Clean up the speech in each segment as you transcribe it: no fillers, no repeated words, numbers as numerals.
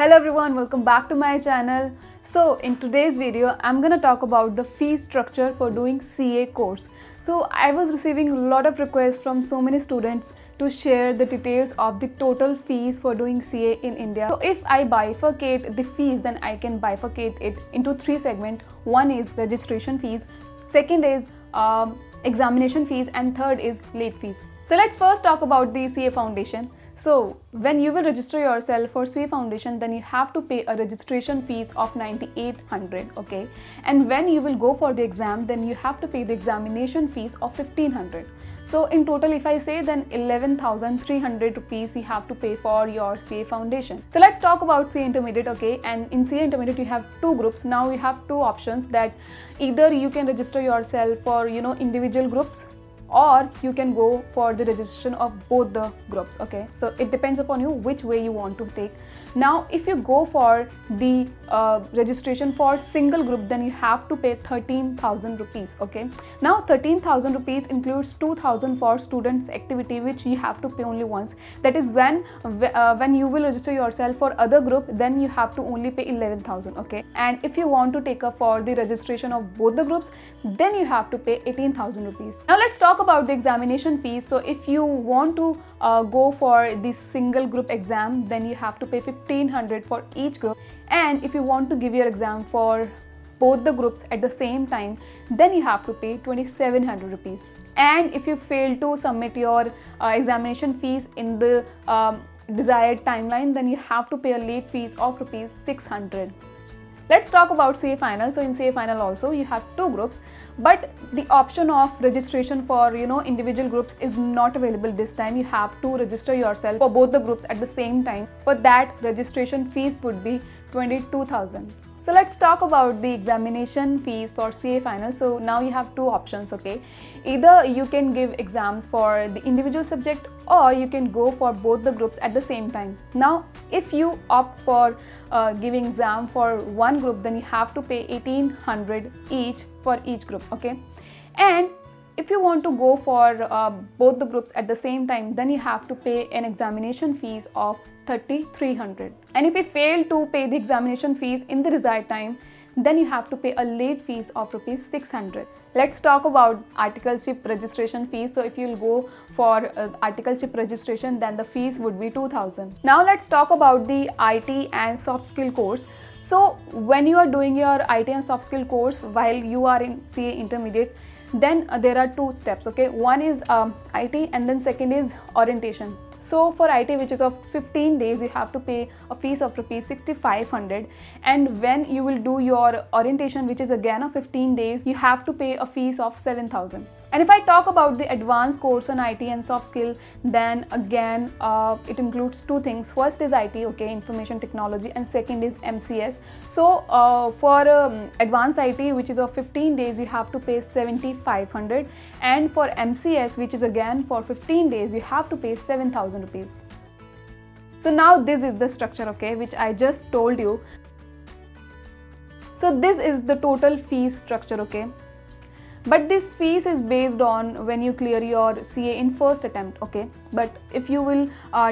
Hello everyone, welcome back to my channel. So in today's video, I'm gonna talk about the fee structure for doing CA course. So I was receiving a lot of requests from so many students to share the details of the total fees for doing CA in India. So if I bifurcate the fees, then I can bifurcate it into three segments. One is registration fees, second is examination fees, and third is late fees. So let's first talk about the CA foundation. So when you will register yourself for CA foundation, then you have to pay a registration fees of 9800, okay? And when you will go for the exam, then you have to pay the examination fees of 1500. So in total, if I say, then 11,300 rupees you have to pay for your CA foundation. So let's talk about CA intermediate, okay? And in CA intermediate you have two groups. Now you have two options, that either you can register yourself for individual groups, or you can go for the registration of both the groups, okay? So it depends upon you which way you want to take. Now if you go for the registration for single group, then you have to pay 13,000 rupees, okay? Now 13,000 rupees includes 2,000 for students activity, which you have to pay only once. That is when you will register yourself for other group, then you have to only pay 11,000, okay? And if you want to take up for the registration of both the groups, then you have to pay 18,000 rupees. Now let's talk about the examination fees. So if you want to go for the single group exam, then you have to pay 1500 for each group. And if you want to give your exam for both the groups at the same time, then you have to pay 2700 rupees. And if you fail to submit your examination fees in the desired timeline, then you have to pay a late fees of rupees 600. Let's talk about CA final. So in CA final also you have two groups, but the option of registration for individual groups is not available this time. You have to register yourself for both the groups at the same time. For that, registration fees would be 22,000. So let's talk about the examination fees for CA final. So now you have two options, okay? Either you can give exams for the individual subject, or you can go for both the groups at the same time. Now if you opt for giving exam for one group, then you have to pay 1800 each for each group, okay? And if you want to go for both the groups at the same time, then you have to pay an examination fees of 3,300. And if you fail to pay the examination fees in the desired time, then you have to pay a late fees of rupees 600. Let's talk about articleship registration fees. So if you'll go for articleship registration, then the fees would be 2,000. Now let's talk about the IT and soft skill course. So when you are doing your IT and soft skill course while you are in CA intermediate, then there are two steps, okay? One is IT, and then second is orientation. So for IT, which is of 15 days, you have to pay a fees of rupees 6,500. And when you will do your orientation, which is again of 15 days, you have to pay a fees of 7,000. And if I talk about the advanced course on IT and soft skill, then again it includes two things. First is IT, okay, information technology, and second is MCS. So for advanced IT, which is of 15 days, you have to pay 7,500, and for MCS, which is again for 15 days, you have to pay 7,000 rupees. So now this is the structure, okay, which I just told you. So this is the total fees structure, okay? But this fees is based on when you clear your CA in first attempt, okay? But if you will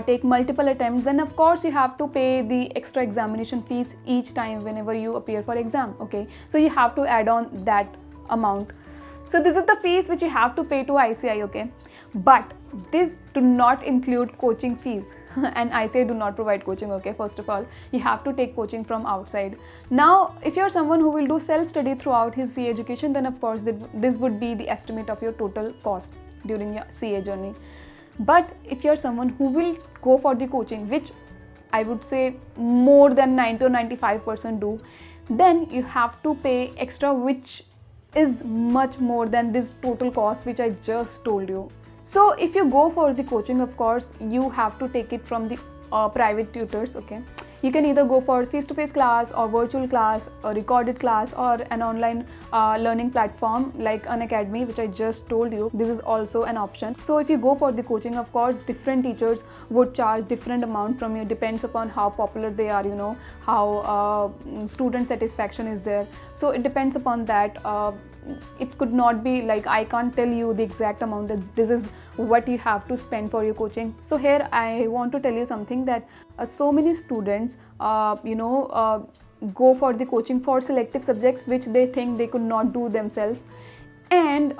take multiple attempts, then of course you have to pay the extra examination fees each time whenever you appear for exam, okay? So you have to add on that amount. So this is the fees which you have to pay to ICI, okay? But this do not include coaching fees. And ICI do not provide coaching, okay? First of all, you have to take coaching from outside. Now if you're someone who will do self-study throughout his CA education, then of course this would be the estimate of your total cost during your CA journey. But if you're someone who will go for the coaching, which I would say more than 90 or 95% do, then you have to pay extra, which is much more than this total cost which I just told you. So if you go for the coaching, of course you have to take it from the private tutors, okay? You can either go for face-to-face class or virtual class or recorded class, or an online learning platform like an academy, which I just told you. This is also an option. So if you go for the coaching, of course different teachers would charge different amount from you, depends upon how popular they are, how student satisfaction is there. So it depends upon that. it could not be like, I can't tell you the exact amount that this is what you have to spend for your coaching. So here I want to tell you something, that so many students go for the coaching for selective subjects which they think they could not do themselves, and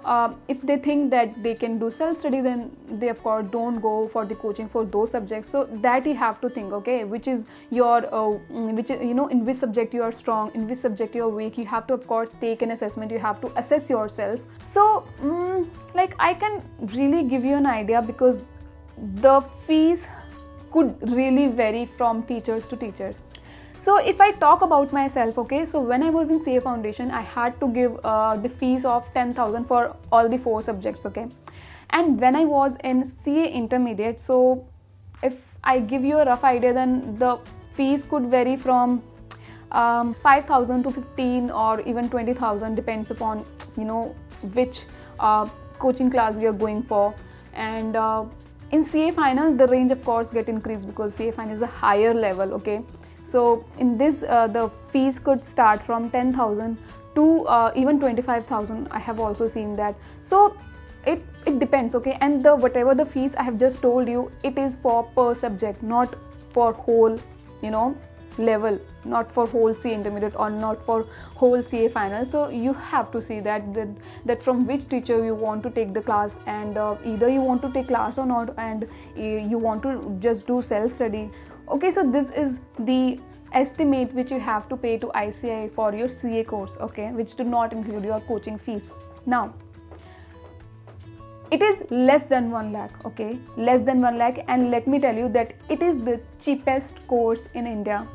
if they think that they can do self-study, then they of course don't go for the coaching for those subjects. So that you have to think, okay, which is your which is, in which subject you are strong, in which subject you are weak. You have to of course take an assessment, you have to assess yourself. So like I can really give you an idea, because the fees could really vary from teachers to teachers. So if I talk about myself, okay, so when I was in CA Foundation, I had to give the fees of 10,000 for all the 4 subjects, okay. And when I was in CA Intermediate, so if I give you a rough idea, then the fees could vary from 5,000 to 15 or even 20,000, depends upon which coaching class we are going for. And in CA Final, the range of course get increased, because CA Final is a higher level, okay. So in this the fees could start from 10,000 to even 25,000. I have also seen that. So it depends, okay. And the whatever the fees I have just told you, it is for per subject, not for whole level, not for whole CA Intermediate or not for whole CA Final. So you have to see that from which teacher you want to take the class, and either you want to take class or not, and you want to just do self-study. Okay, so this is the estimate which you have to pay to ICAI for your CA course, okay, which do not include your coaching fees. Now, it is less than 1 lakh, okay, less than 1 lakh, and let me tell you that it is the cheapest course in India.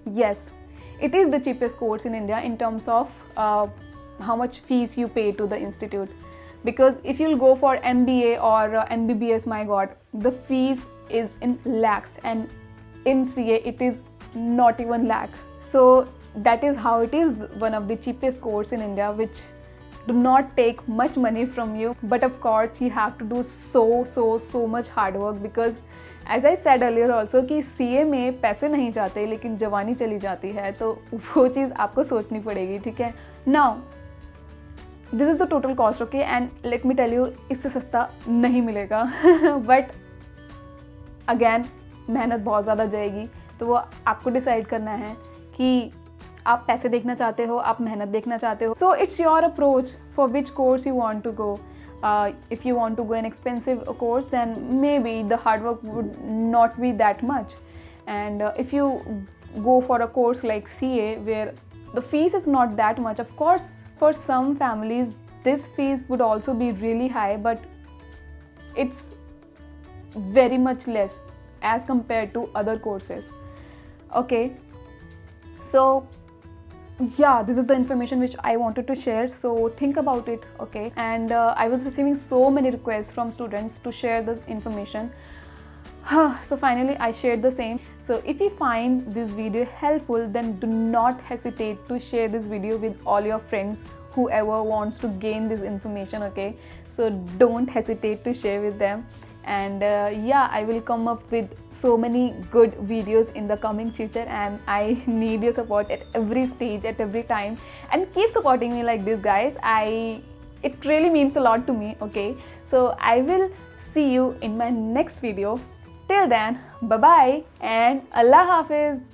Yes, it is the cheapest course in India in terms of how much fees you pay to the institute. Because if you'll go for MBA or MBBS, my god, the fees is in lakhs, and in CA it is not even lakh. So that is how it is one of the cheapest course in India, which do not take much money from you, but of course you have to do so much hard work, because as I said earlier also कि CA में पैसे नहीं जाते लेकिन जवानी चली जाती है, तो वो चीज़ आपको सोचनी पड़ेगी, ठीक है. Now this is the total cost, okay, and let me tell you, इससे सस्ता नहीं मिलेगा but again मेहनत बहुत ज़्यादा जाएगी, तो वो आपको डिसाइड करना है कि आप पैसे देखना चाहते हो, आप मेहनत देखना चाहते हो. So it's your approach for which course you want to go. If you want to go an expensive course, then maybe the hard work would not be that much. And if you go for a course like CA, where the fees is not that much, of course for some families this fees would also be really high, but it's very much less as compared to other courses, okay. So yeah, this is the information which I wanted to share, so think about it, okay. And I was receiving so many requests from students to share this information. So finally I shared the same. So if you find this video helpful, then do not hesitate to share this video with all your friends, whoever wants to gain this information, okay. So don't hesitate to share with them. And yeah, I will come up with so many good videos in the coming future, and I need your support at every stage, at every time, and keep supporting me like this, guys. It really means a lot to me, okay. So I will see you in my next video. Till then, bye bye and Allah Hafiz.